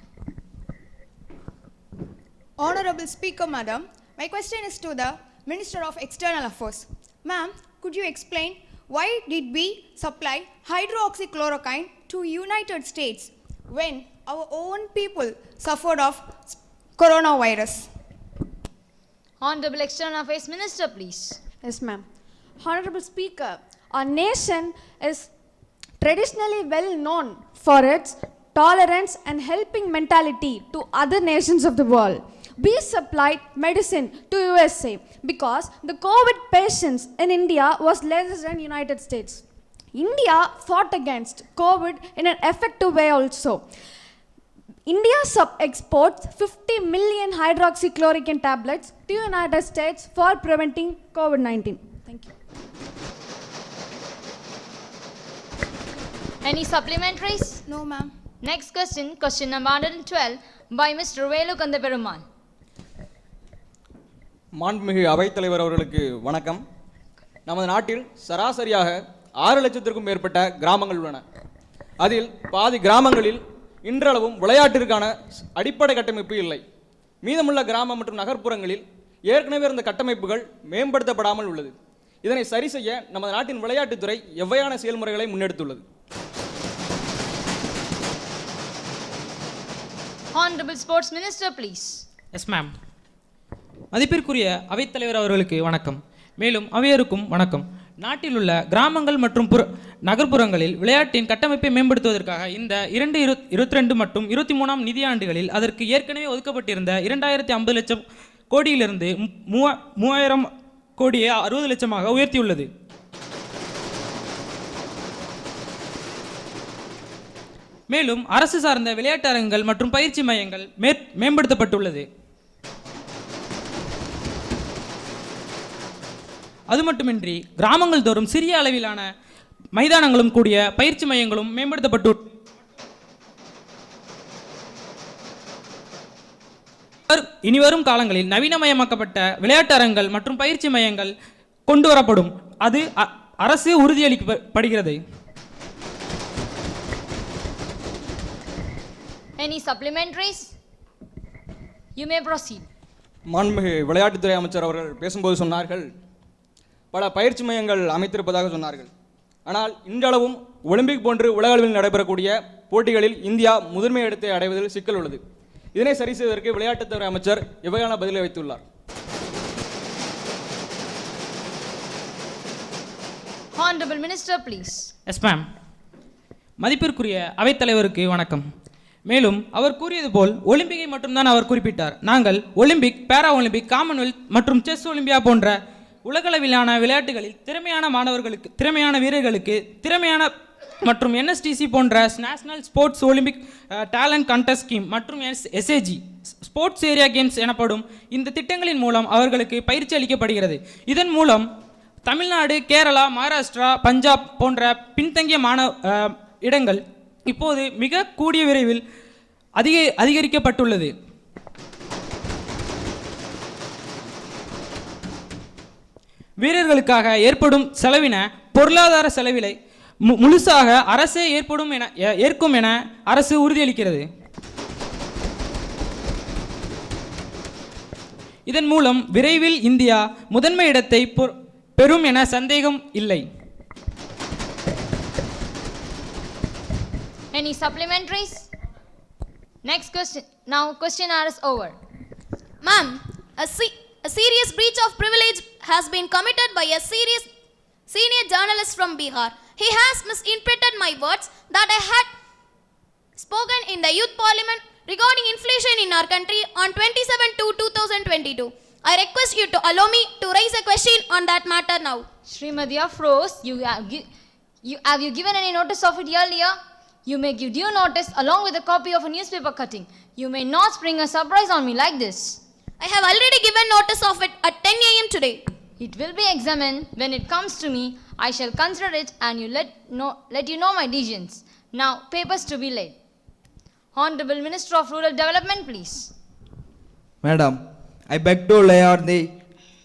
X: Honorable Speaker, Madam, my question is to the Minister of External Affairs. Ma'am, could you explain why did we supply hydroxychloroquine to United States when our own people suffered of coronavirus?
B: Honorable External Affairs Minister, please.
X: Yes, ma'am. Honorable Speaker, our nation is traditionally well known for its tolerance and helping mentality to other nations of the world. We supplied medicine to USA because the COVID patients in India was less than United States. India fought against COVID in an effective way also. India exports 50 million hydroxychloroquine tablets to United States for preventing COVID-19. Thank you.
B: Any supplementaries?
X: No, ma'am.
B: Next question, question number 112 by Mr. Velu Kandaperumal.
C: மாண்புமிகு அவைத்தலைவர் அவர்களுக்கு வணக்கம். நமது நாட்டில் சராசரியாக 6 லட்சத்திற்கும் மேற்பட்ட கிராமங்கள் உள்ளன. அதில் பாதி கிராமங்களில் இன்றளவும் விளையாட்டிற்கான அடிப்படை கட்டமைப்பு இல்லை. மீதமுள்ள கிராம மற்றும் நகர்ப்புறங்களில் ஏற்கனவே இருந்த கட்டமைப்புகள் மேம்படுத்தப்படாமல் உள்ளது. இதனை சரி செய்ய நமது நாட்டின் விளையாட்டுத்துறை எவ்வையான செயல்முறைகளை முன்னெடுத்துள்ளது?
B: Honorable Sports Minister, please.
D: Yes ma'am. மதிப்பிற்குரிய அவைத்தலைவர் அவர்களுக்கு வணக்கம். மேலும் அவையருக்கும் வணக்கம். நாட்டில் உள்ள கிராமங்கள் மற்றும் நகர்ப்புறங்களில் விளையாட்டின் கட்டமைப்பை மேம்படுத்துவதற்காக இந்த 2022 மற்றும் 23ஆம் நிதியாண்டுகளில் அதற்கு ஏற்கனவே ஒதுக்கப்பட்டிருந்த 2050 லட்சம் கோடியிலிருந்து 3000 கோடியை 60 லட்சமாக உயர்த்தியுள்ளது. மேலும் அரசு சார்ந்த விளையாட்டு அரங்குகள் மற்றும் பயிற்சி மையங்கள் மேம்படுத்தப்பட்டுள்ளது. அது மட்டுமின்றி கிராமங்கள் தோறும் சிறிய அளவிலான மைதானங்களும் கூடிய பயிற்சி மையங்களும் மேம்படுத்தப்பட்டு இனிவரும் காலங்களில் நவீனமயமாக்கப்பட்ட விளையாட்டு அரங்குகள் மற்றும் பயிற்சி மையங்கள் கொண்டு வரப்படும். அது அரசு உறுதியளிக்கப்படுகிறது.
B: Any supplementaries? You may proceed.
C: மாண்புமிகு விளையாட்டுத்துறை அமைச்சர் அவர்கள் பேசும்போது சொன்னார்கள், பல பயிற்சி மையங்கள் அமைத்திருப்பதாக சொன்னார்கள். ஆனால் இன்றளவும் ஒலிம்பிக் போன்று உலக அளவில் நடைபெறக்கூடிய போட்டிகளில் இந்தியா முதன்மை இடத்தை அடைவதில் சிக்கல் உள்ளது. இதனை சரி செய்வதற்கு விளையாட்டுத்துறை அமைச்சர் எவ்வகையான பதிலை வைத்துள்ளார்?
B: Honorable Minister, please.
D: Yes ma'am. மதிப்பிற்குரிய அவைத்தலைவருக்கு வணக்கம். மேலும் அவர் கூறியது போல் ஒலிம்பிக்கை மட்டும்தான் அவர் குறிப்பிட்டார். நாங்கள் ஒலிம்பிக், பேரா ஒலிம்பிக், காமன்வெல்த் மற்றும் செஸ் ஒலிம்பியா போன்ற உலகளவிலான விளையாட்டுகளில் திறமையான மாணவர்களுக்கு, திறமையான வீரர்களுக்கு, திறமையான மற்றும் என்எஸ்டிசி போன்ற national sports Olympic talent contest scheme மற்றும் எஸ்ஏஜி ஸ்போர்ட்ஸ் ஏரியா கேம்ஸ் எனப்படும் இந்த திட்டங்களின் மூலம் அவர்களுக்கு பயிற்சி அளிக்கப்படுகிறது. இதன் மூலம் தமிழ்நாடு, கேரளா, மகாராஷ்டிரா, பஞ்சாப் போன்ற பின்தங்கிய இடங்கள் இப்போது மிக கூடிய விரைவில் அதிகரிக்கப்பட்டுள்ளது. வீரர்களுக்காக ஏற்படும் செலவின பொருளாதார செலவிலை முழுசாக அரசே ஏற்கும் என அரசு உறுதியளிக்கிறது. இதன் மூலம் விரைவில் இந்தியா முதன்மை இடத்தை பெறும் என சந்தேகம் இல்லை.
B: Any supplementaries? Next question. Now question hour is over.
V: Ma'am, a serious breach of privilege has been committed by a senior journalist from Bihar. He has misinterpreted my words that I had spoken in the youth parliament regarding inflation in our country on 27/2/2022. I request you to allow me to raise a question on that matter now.
B: Srimati Afroz, have you given any notice of it earlier? You may give due notice along with a copy of a newspaper cutting. You may not spring a surprise on me like this.
V: I have already given notice of it at 10 a.m. today.
B: It will be examined. When it comes to me, I shall consider it and let you know my decisions. Now, papers to be laid. Honorable Minister of Rural Development, please.
G: Madam, I beg to lay on the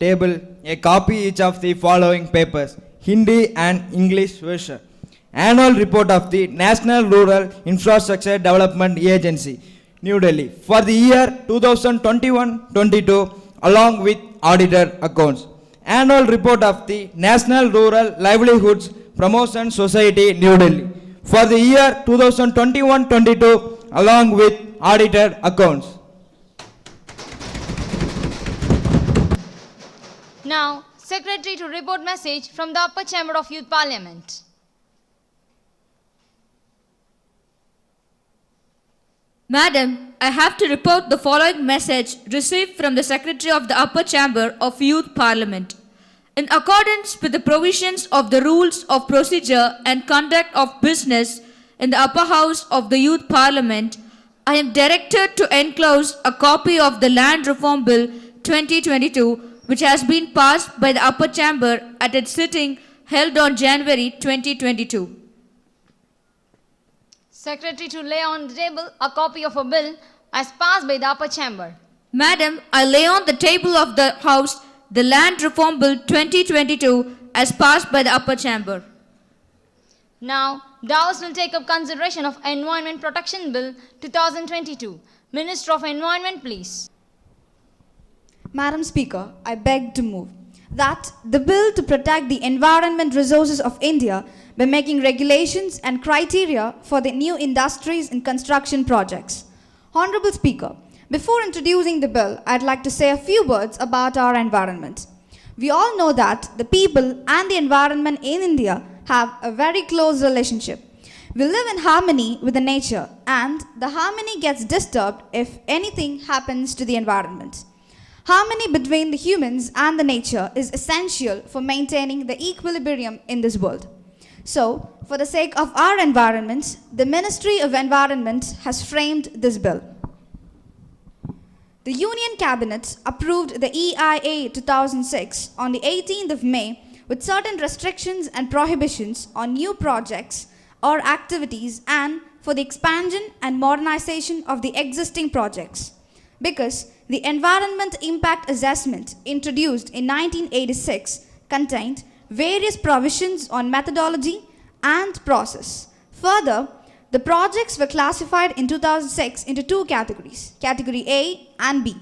G: table a copy each of the following papers, Hindi and English version. Annual report of the National Rural Infrastructure Development Agency, New Delhi, for the year 2021-22, along with audited accounts. Annual report of the National Rural Livelihoods Promotion Society, New Delhi, for the year 2021-22, along with audited accounts.
B: Now, Secretary to report message from the upper chamber of Youth Parliament.
H: Madam, I have to report the following message received from the Secretary of the Upper Chamber of Youth Parliament. In accordance with the provisions of the Rules of Procedure and Conduct of Business in the Upper House of the Youth Parliament, I am directed to enclose a copy of the Land Reform Bill 2022, which has been passed by the Upper Chamber at its sitting held on January 2022.
B: Secretary to lay on the table a copy of a bill as passed by the upper chamber.
H: Madam, I lay on the table of the House the Land Reform Bill 2022 as passed by the upper chamber.
B: Now, the House will take up consideration of Environment Protection Bill 2022. Minister of Environment, please.
X: Madam Speaker, I beg to move that the bill to protect the environment resources of India by making regulations and criteria for the new industries and construction projects. Honorable Speaker, before introducing the bill, I'd like to say a few words about our environment. We all know that the people and the environment in India have a very close relationship. We live in harmony with the nature, and the harmony gets disturbed if anything happens to the environment. Harmony between the humans and the nature is essential for maintaining the equilibrium in this world. So, for the sake of our environment, the Ministry of Environment has framed this bill. The Union Cabinet approved the EIA 2006 on the 18th of May with certain restrictions and prohibitions on new projects or activities and for the expansion and modernization of the existing projects. Because the Environment Impact Assessment introduced in 1986 contained various provisions on methodology and process. Further, the projects were classified in 2006 into two categories, Category A and B.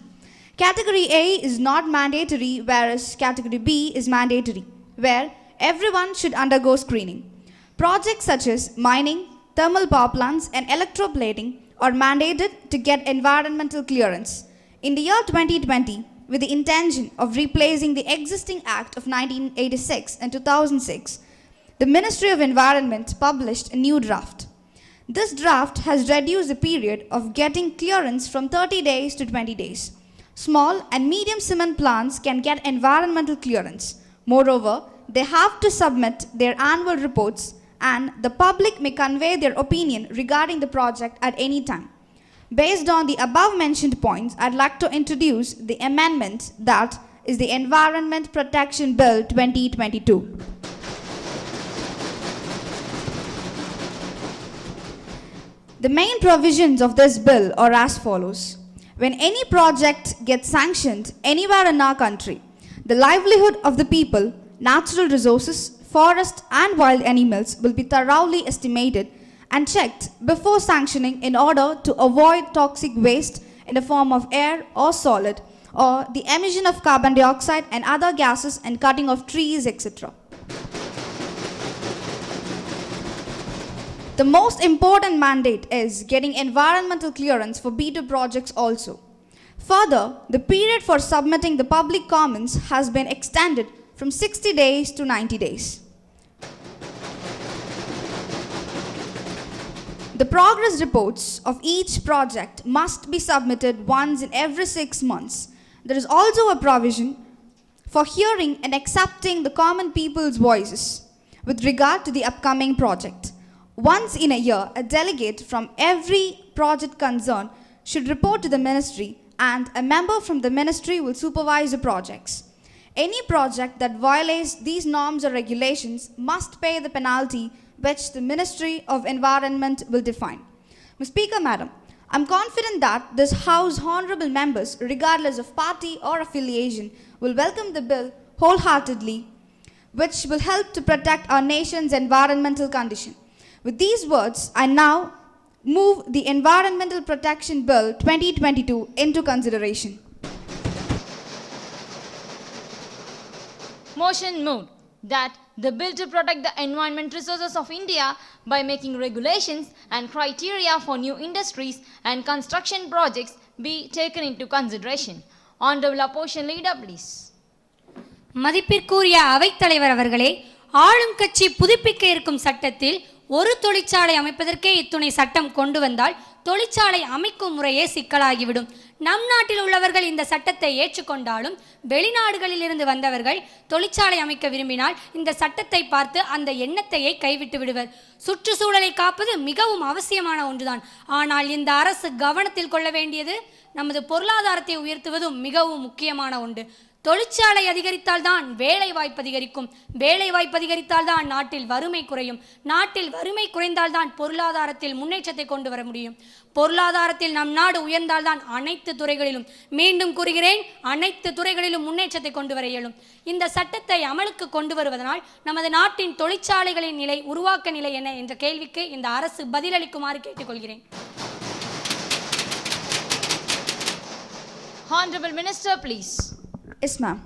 X: Category A is not mandatory, whereas Category B is mandatory, where everyone should undergo screening. Projects such as mining, thermal power plants, and electroplating are mandated to get environmental clearance. In the year 2020, with the intention of replacing the existing Act of 1986 and 2006, the Ministry of Environment published a new draft. This draft has reduced the period of getting clearance from 30 days to 20 days. Small and medium cement plants can get environmental clearance. Moreover, they have to submit their annual reports, and the public may convey their opinion regarding the project at any time. Based on the above mentioned points, I'd like to introduce the amendment that is the Environment Protection Bill 2022. The main provisions of this bill are as follows. When any project gets sanctioned anywhere in our country, the livelihood of the people, natural resources, forest and wild animals will be thoroughly estimated and checked before sanctioning in order to avoid toxic waste in the form of air or solid, or the emission of carbon dioxide and other gases and cutting of trees, etc. The most important mandate is getting environmental clearance for B2 projects also. Further, the period for submitting the public comments has been extended from 60 days to 90 days. The progress reports of each project must be submitted once in every 6 months. There is also a provision for hearing and accepting the common people's voices with regard to the upcoming project. Once in a year, a delegate from every project concerned should report to the ministry, and a member from the ministry will supervise the projects. Any project that violates these norms or regulations must pay the penalty which the Ministry of Environment will define. Mr. Speaker, Madam, I'm confident that this House honorable members, regardless of party or affiliation, will welcome the bill wholeheartedly, which will help to protect our nation's environmental condition. With these words, I now move the Environmental Protection Bill 2022 into consideration.
B: Motion moved that the bill to protect the environment resources of India by making regulations and criteria for new industries and construction projects be taken into consideration. Honorable Opposition Leader, please.
A: மதிப்பிற்குரிய அவைத்தலைவர் அவர்களே, ஆளும் கட்சி புதுப்பிக்க இருக்கும் சட்டத்தில் ஒரு தொழிற்சாலை அமைப்பதற்கே இத்துணை சட்டம் கொண்டு வந்தால் தொழிற்சாலை அமைக்கும் முறையே சிக்கலாகிவிடும். நம் நாட்டில் உள்ளவர்கள் இந்த சட்டத்தை ஏற்றுக்கொண்டாலும் வெளிநாடுகளில் இருந்து வந்தவர்கள் தொழிற்சாலை அமைக்க விரும்பினால் இந்த சட்டத்தை பார்த்து அந்த எண்ணத்தையே கைவிட்டு விடுவர். சுற்றுச்சூழலை காப்பது மிகவும் அவசியமான ஒன்றுதான். ஆனால் இந்த அரசு கவனத்தில் கொள்ள வேண்டியது நமது பொருளாதாரத்தை உயர்த்துவதும் மிகவும் முக்கியமான ஒன்று. தொழிற்சாலை அதிகரித்தால் தான் வேலை வாய்ப்பு அதிகரிக்கும். வேலை வாய்ப்பு அதிகரித்தால் தான் நாட்டில் வறுமை குறையும். நாட்டில் வறுமை குறைந்தால் தான் பொருளாதாரத்தில் முன்னேற்றத்தை கொண்டு வர முடியும். பொருளாதாரத்தில் நம் நாடு உயர்ந்தால் தான் அனைத்து துறைகளிலும், மீண்டும் கூறுகிறேன், அனைத்து துறைகளிலும் முன்னேற்றத்தை கொண்டு வர இயலும். இந்த சட்டத்தை அமலுக்கு கொண்டு வருவதனால் நமது நாட்டின் தொழிற்சாலைகளின் நிலை, உருவாக்க நிலை என்ன என்ற கேள்விக்கு இந்த அரசு பதிலளிக்குமாறு கேட்டுக்கொள்கிறேன்.
B: Honorable Minister, please.
X: Yes, ma'am.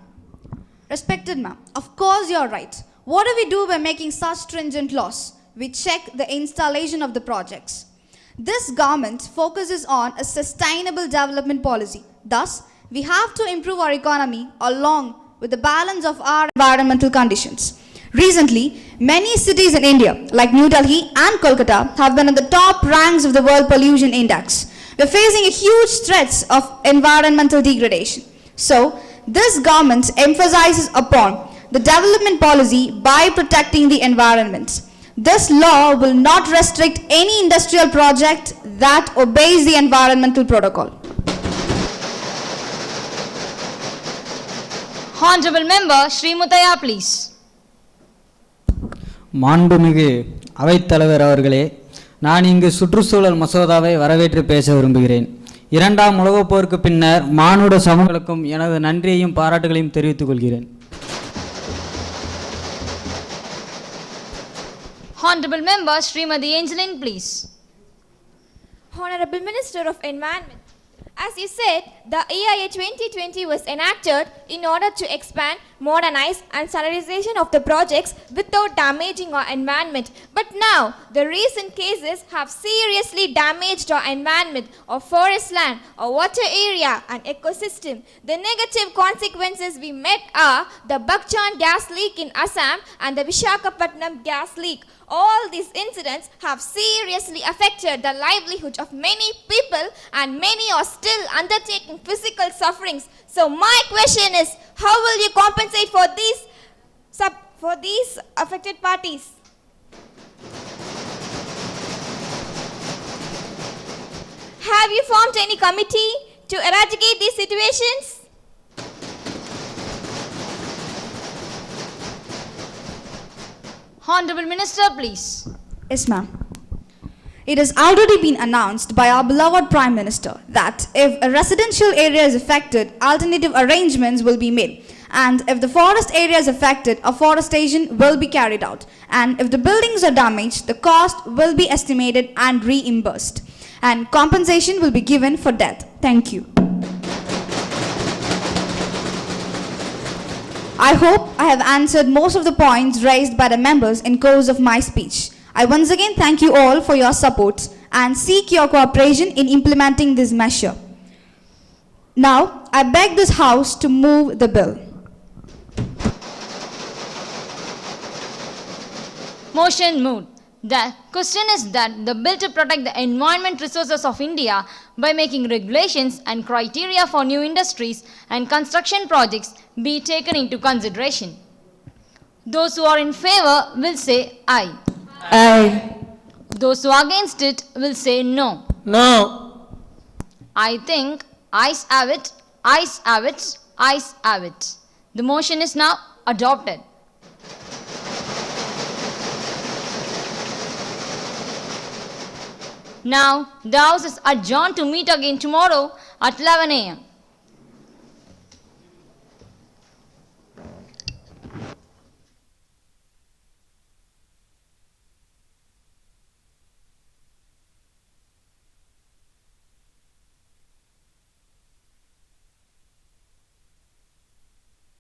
X: Respected ma'am, of course you're right. What do we do by making such stringent laws? We check the installation of the projects. This government focuses on a sustainable development policy. Thus, we have to improve our economy along with the balance of our environmental conditions. Recently, many cities in India, like New Delhi and Kolkata, have been in the top ranks of the World Pollution Index. We're facing a huge threat of environmental degradation. So, this government emphasizes upon the development policy by protecting the environment. This law will not restrict any industrial project that obeys the environmental protocol.
B: Honorable Member Shri Mutaya, please.
I: மாண்புமிகு அவைத்தலைவர் அவர்களே, நான் இங்கு சுற்றுச்சூழல் மசோதாவை வரவேற்று பேச விரும்புகிறேன். இரண்டாம் உலகப் போருக்கு பின்னர் மானுட சமூகங்களுக்கும் எனது நன்றியையும் பாராட்டுகளையும் தெரிவித்துக் கொள்கிறேன்.
B: Honorable Member Srimati Angeline, please.
V: Honorable Minister of Environment, as you said, the EIA 2020 was enacted in order to expand, modernize and standardization of the projects without damaging our environment. But now, the recent cases have seriously damaged our environment, our forest land, our water area and ecosystem. The negative consequences we met are the Baghjan gas leak in Assam and the Visakhapatnam gas leak. All these incidents have seriously affected the livelihood of many people and many are still undertaking physical sufferings. So my question is, how will you compensate for these affected parties? Have you formed any committee to eradicate these situations?
B: Honorable Minister, please.
X: Yes, ma'am. It has already been announced by our beloved Prime Minister that if a residential area is affected, alternative arrangements will be made. And if the forest area is affected, afforestation will be carried out. And if the buildings are damaged, the cost will be estimated and reimbursed. And compensation will be given for death. Thank you. I hope I have answered most of the points raised by the members in course of my speech. I once again thank you all for your support and seek your cooperation in implementing this measure. Now, I beg this House to move the bill.
B: Motion moved. The question is that the bill to protect the environment resources of India by making regulations and criteria for new industries and construction projects be taken into consideration. Those who are in favor will say aye.
M: Aye.
B: Those who are against it will say no.
M: No.
B: I think ayes have it, ayes have it, ayes have it. The motion is now adopted. Now, the House is adjourned to meet again tomorrow at 11 a.m.